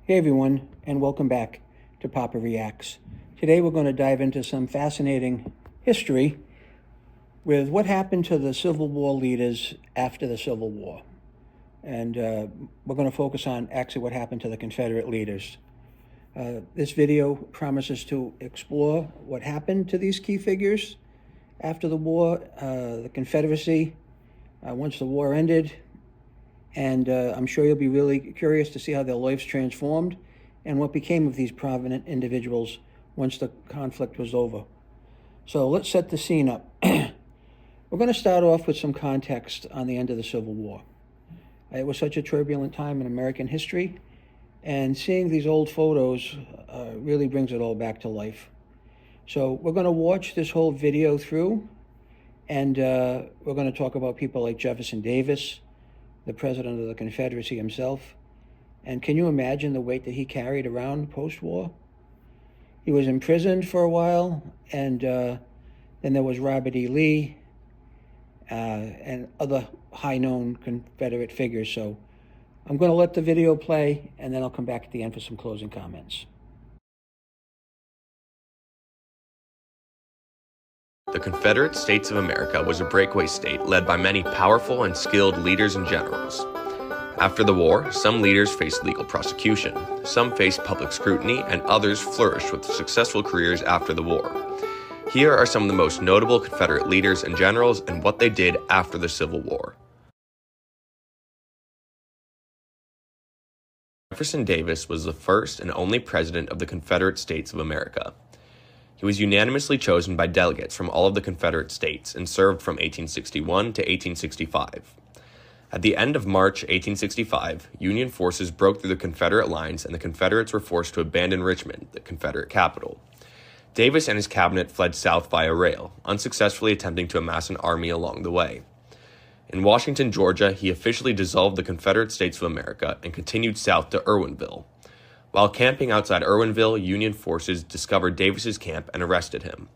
Hey everyone, and welcome back to Papa Reacts. Today we're going to dive into some fascinating history with what happened to the Civil War leaders after the Civil War. And we're going to focus on actually what happened to the Confederate leaders. This video promises to explore what happened to these key figures after the war, the Confederacy, once the war ended, and I'm sure you'll be really curious to see how their lives transformed and what became of these prominent individuals once the conflict was over. So let's set the scene up. We're going to start off with some context on the end of the Civil War. It was such a turbulent time in American history, and seeing these old photos really brings it all back to life. So we're going to watch this whole video through, and we're going to talk about people like Jefferson Davis, the president of the Confederacy himself. And can you imagine the weight that he carried around post-war? He was imprisoned for a while, and then there was Robert E. Lee and other high-known Confederate figures. So I'm going to let the video play, and then I'll come back at the end for some closing comments. The Confederate States of America was a breakaway state led by many powerful and skilled leaders and generals. After the war, some leaders faced legal prosecution, some faced public scrutiny, and others flourished with successful careers after the war. Here are some of the most notable Confederate leaders and generals and what they did after the Civil War. Jefferson Davis was the first and only president of the Confederate States of America. He was unanimously chosen by delegates from all of the Confederate states and served from 1861 to 1865. At the end of March 1865, Union forces broke through the Confederate lines and the Confederates were forced to abandon Richmond, the Confederate capital. Davis and his cabinet fled south via rail, unsuccessfully attempting to amass an army along the way. In Washington, Georgia, he officially dissolved the Confederate States of America and continued south to Irwinville. While camping outside Irwinville, Union forces discovered Davis's camp and arrested him.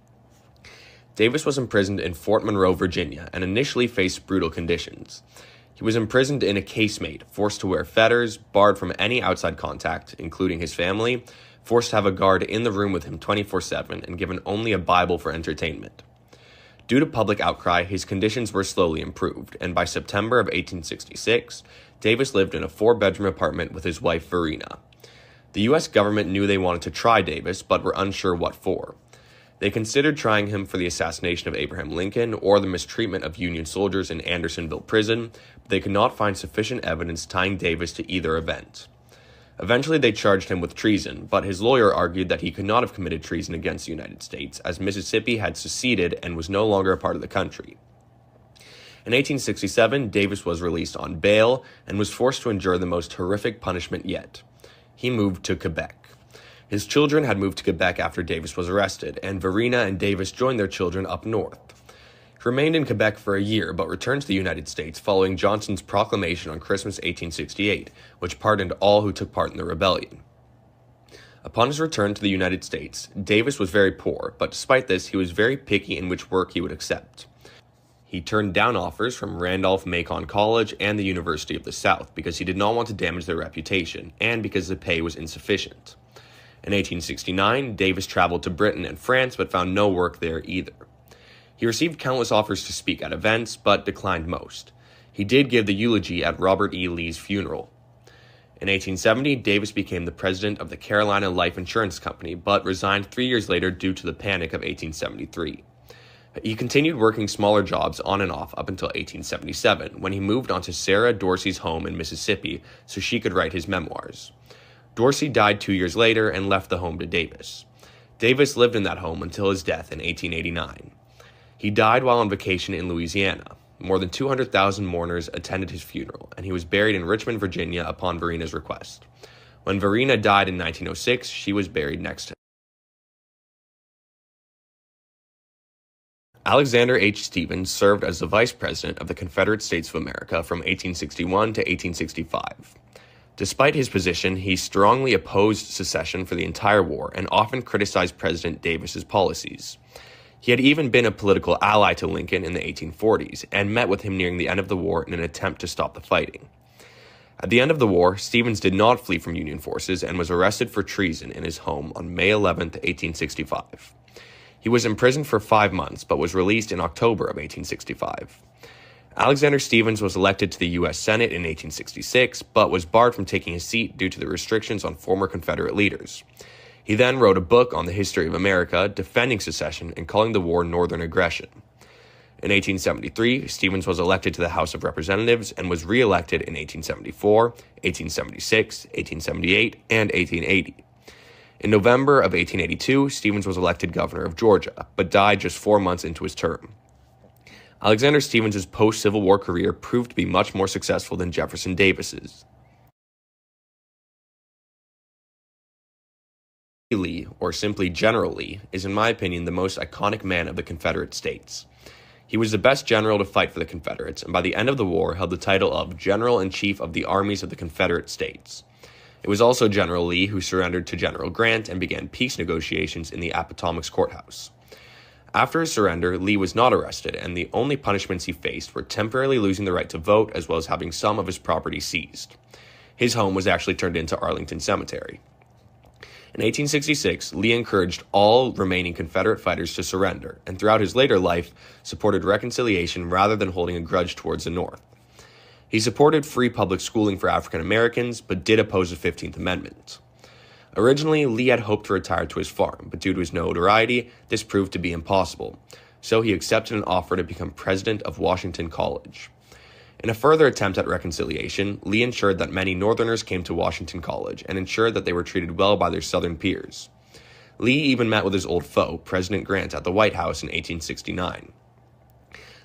Davis was imprisoned in Fort Monroe, Virginia, and initially faced brutal conditions. He was imprisoned in a casemate, forced to wear fetters, barred from any outside contact, including his family, forced to have a guard in the room with him 24/7, and given only a Bible for entertainment. Due to public outcry, his conditions were slowly improved, and by September of 1866, Davis lived in a 4-bedroom apartment with his wife, Verena. The U.S. government knew they wanted to try Davis, but were unsure what for. They considered trying him for the assassination of Abraham Lincoln or the mistreatment of Union soldiers in Andersonville prison, but they could not find sufficient evidence tying Davis to either event. Eventually, they charged him with treason, but his lawyer argued that he could not have committed treason against the United States, as Mississippi had seceded and was no longer a part of the country. In 1867, Davis was released on bail and was forced to endure the most horrific punishment yet. He moved to Quebec. His children had moved to Quebec after Davis was arrested, and Verena and Davis joined their children up north. He remained in Quebec for a year, but returned to the United States following Johnson's proclamation on Christmas 1868, which pardoned all who took part in the rebellion. Upon his return to the United States, Davis was very poor, but despite this, he was very picky in which work he would accept. He turned down offers from Randolph-Macon College and the University of the South because he did not want to damage their reputation, and because the pay was insufficient. In 1869, Davis traveled to Britain and France but found no work there either. He received countless offers to speak at events, but declined most. He did give the eulogy at Robert E. Lee's funeral. In 1870, Davis became the president of the Carolina Life Insurance Company, but resigned 3 years later due to the Panic of 1873. He continued working smaller jobs on and off up until 1877, when he moved onto Sarah Dorsey's home in Mississippi so she could write his memoirs. Dorsey died 2 years later and left the home to Davis. Davis lived in that home until his death in 1889. He died while on vacation in Louisiana. More than 200,000 mourners attended his funeral, and he was buried in Richmond, Virginia upon Verena's request. When Verena died in 1906, she was buried next to him. Alexander H. Stephens served as the Vice President of the Confederate States of America from 1861 to 1865. Despite his position, he strongly opposed secession for the entire war and often criticized President Davis's policies. He had even been a political ally to Lincoln in the 1840s and met with him nearing the end of the war in an attempt to stop the fighting. At the end of the war, Stevens did not flee from Union forces and was arrested for treason in his home on May 11, 1865. He was imprisoned for 5 months, but was released in October of 1865. Alexander Stephens was elected to the U.S. Senate in 1866, but was barred from taking his seat due to the restrictions on former Confederate leaders. He then wrote a book on the history of America, defending secession and calling the war Northern aggression. In 1873, Stephens was elected to the House of Representatives and was re-elected in 1874, 1876, 1878, and 1880. In November of 1882, Stephens was elected governor of Georgia, but died just 4 months into his term. Alexander Stephens' post-Civil War career proved to be much more successful than Jefferson Davis's. Lee, or simply General Lee, is in my opinion the most iconic man of the Confederate States. He was the best general to fight for the Confederates, and by the end of the war held the title of General-in-Chief of the Armies of the Confederate States. It was also General Lee who surrendered to General Grant and began peace negotiations in the Appomattox courthouse. After his surrender, Lee was not arrested, and the only punishments he faced were temporarily losing the right to vote as well as having some of his property seized. His home was actually turned into Arlington Cemetery. In 1866, Lee encouraged all remaining Confederate fighters to surrender, and throughout his later life, supported reconciliation rather than holding a grudge towards the North. He supported free public schooling for African Americans, but did oppose the 15th Amendment. Originally, Lee had hoped to retire to his farm, but due to his notoriety, this proved to be impossible, so he accepted an offer to become president of Washington College. In a further attempt at reconciliation, Lee ensured that many Northerners came to Washington College and ensured that they were treated well by their Southern peers. Lee even met with his old foe, President Grant, at the White House in 1869.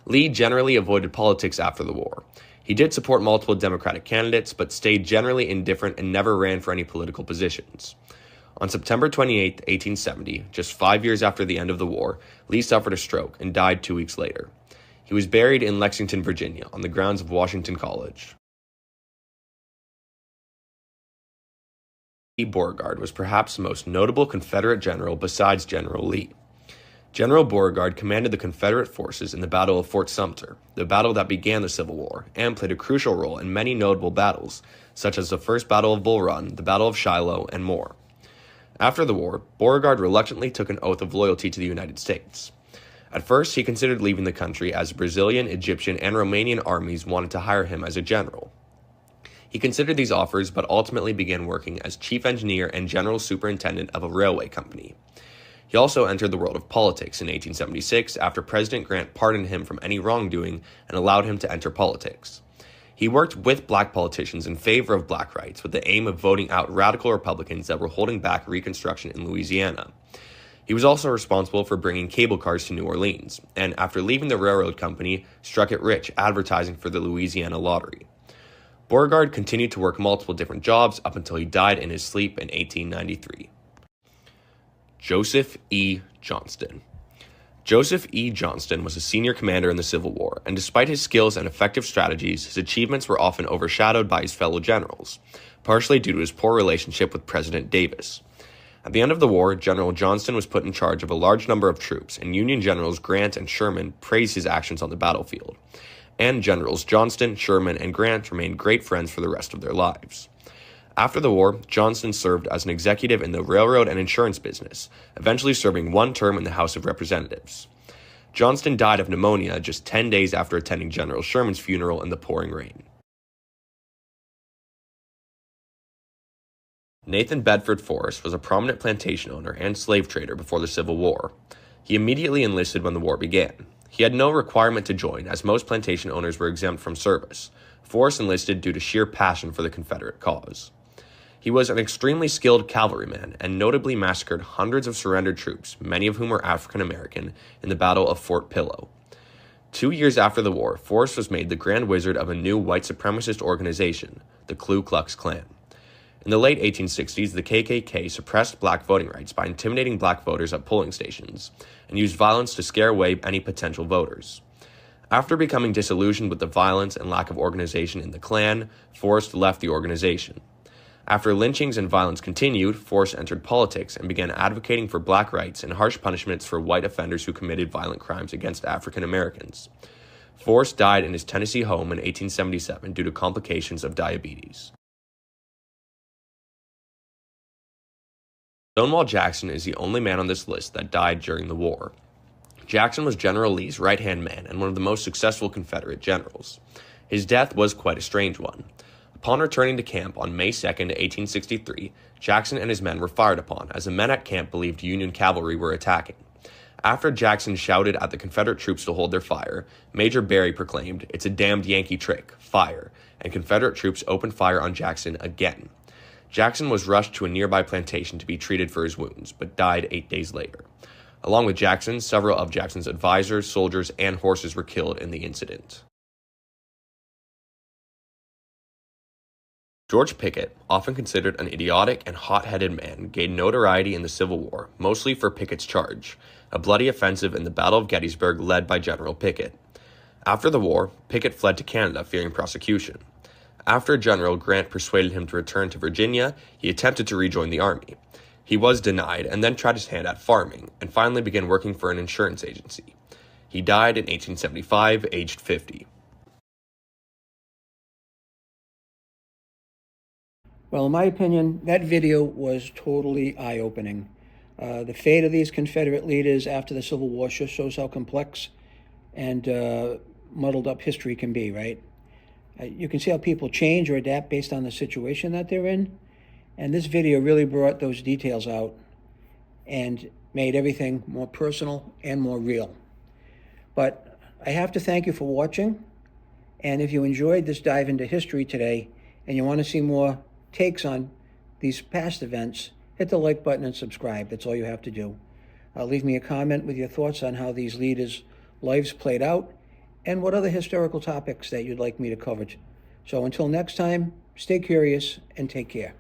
Lee generally avoided politics after the war. He did support multiple Democratic candidates, but stayed generally indifferent and never ran for any political positions. On September 28, 1870, just 5 years after the end of the war, Lee suffered a stroke and died 2 weeks later. He was buried in Lexington, Virginia, on the grounds of Washington College. Beauregard was perhaps the most notable Confederate general besides General Lee. General Beauregard commanded the Confederate forces in the Battle of Fort Sumter, the battle that began the Civil War, and played a crucial role in many notable battles, such as the First Battle of Bull Run, the Battle of Shiloh, and more. After the war, Beauregard reluctantly took an oath of loyalty to the United States. At first, he considered leaving the country as Brazilian, Egyptian, and Romanian armies wanted to hire him as a general. He considered these offers, but ultimately began working as chief engineer and general superintendent of a railway company. He also entered the world of politics in 1876 after President Grant pardoned him from any wrongdoing and allowed him to enter politics. He worked with black politicians in favor of black rights with the aim of voting out radical Republicans that were holding back Reconstruction in Louisiana. He was also responsible for bringing cable cars to New Orleans, and after leaving the railroad company, struck it rich advertising for the Louisiana lottery. Beauregard continued to work multiple different jobs up until he died in his sleep in 1893. Joseph E. Johnston. Joseph E. Johnston was a senior commander in the Civil War, and despite his skills and effective strategies, his achievements were often overshadowed by his fellow generals, partially due to his poor relationship with President Davis. At the end of the war, General Johnston was put in charge of a large number of troops, and Union Generals Grant and Sherman praised his actions on the battlefield. And Generals Johnston, Sherman, and Grant remained great friends for the rest of their lives. After the war, Johnston served as an executive in the railroad and insurance business, eventually serving 1 term in the House of Representatives. Johnston died of pneumonia just 10 days after attending General Sherman's funeral in the pouring rain. Nathan Bedford Forrest was a prominent plantation owner and slave trader before the Civil War. He immediately enlisted when the war began. He had no requirement to join, as most plantation owners were exempt from service. Forrest enlisted due to sheer passion for the Confederate cause. He was an extremely skilled cavalryman and notably massacred hundreds of surrendered troops, many of whom were African American, in the Battle of Fort Pillow. 2 years after the war, Forrest was made the Grand Wizard of a new white supremacist organization, the Ku Klux Klan. In the late 1860s, the KKK suppressed black voting rights by intimidating black voters at polling stations and used violence to scare away any potential voters. After becoming disillusioned with the violence and lack of organization in the Klan, Forrest left the organization. After lynchings and violence continued, Forrest entered politics and began advocating for black rights and harsh punishments for white offenders who committed violent crimes against African Americans. Forrest died in his Tennessee home in 1877 due to complications of diabetes. Stonewall Jackson is the only man on this list that died during the war. Jackson was General Lee's right-hand man and one of the most successful Confederate generals. His death was quite a strange one. Upon returning to camp on May 2, 1863, Jackson and his men were fired upon, as the men at camp believed Union cavalry were attacking. After Jackson shouted at the Confederate troops to hold their fire, Major Berry proclaimed, "It's a damned Yankee trick, fire," and Confederate troops opened fire on Jackson again. Jackson was rushed to a nearby plantation to be treated for his wounds, but died 8 days later. Along with Jackson, several of Jackson's advisors, soldiers, and horses were killed in the incident. George Pickett, often considered an idiotic and hot-headed man, gained notoriety in the Civil War, mostly for Pickett's charge, a bloody offensive in the Battle of Gettysburg led by General Pickett. After the war, Pickett fled to Canada fearing prosecution. After General Grant persuaded him to return to Virginia, he attempted to rejoin the army. He was denied and then tried his hand at farming, and finally began working for an insurance agency. He died in 1875, aged 50. Well, in my opinion, that video was totally eye-opening. The fate of these Confederate leaders after the Civil War just shows how complex and muddled up history can be, right? You can see how people change or adapt based on the situation that they're in. And this video really brought those details out and made everything more personal and more real. But I have to thank you for watching. And if you enjoyed this dive into history today and you want to see more takes on these past events, hit the like button and subscribe. That's all you have to do. Leave me a comment with your thoughts on how these leaders' lives played out and what other historical topics that you'd like me to cover. So until next time, stay curious and take care.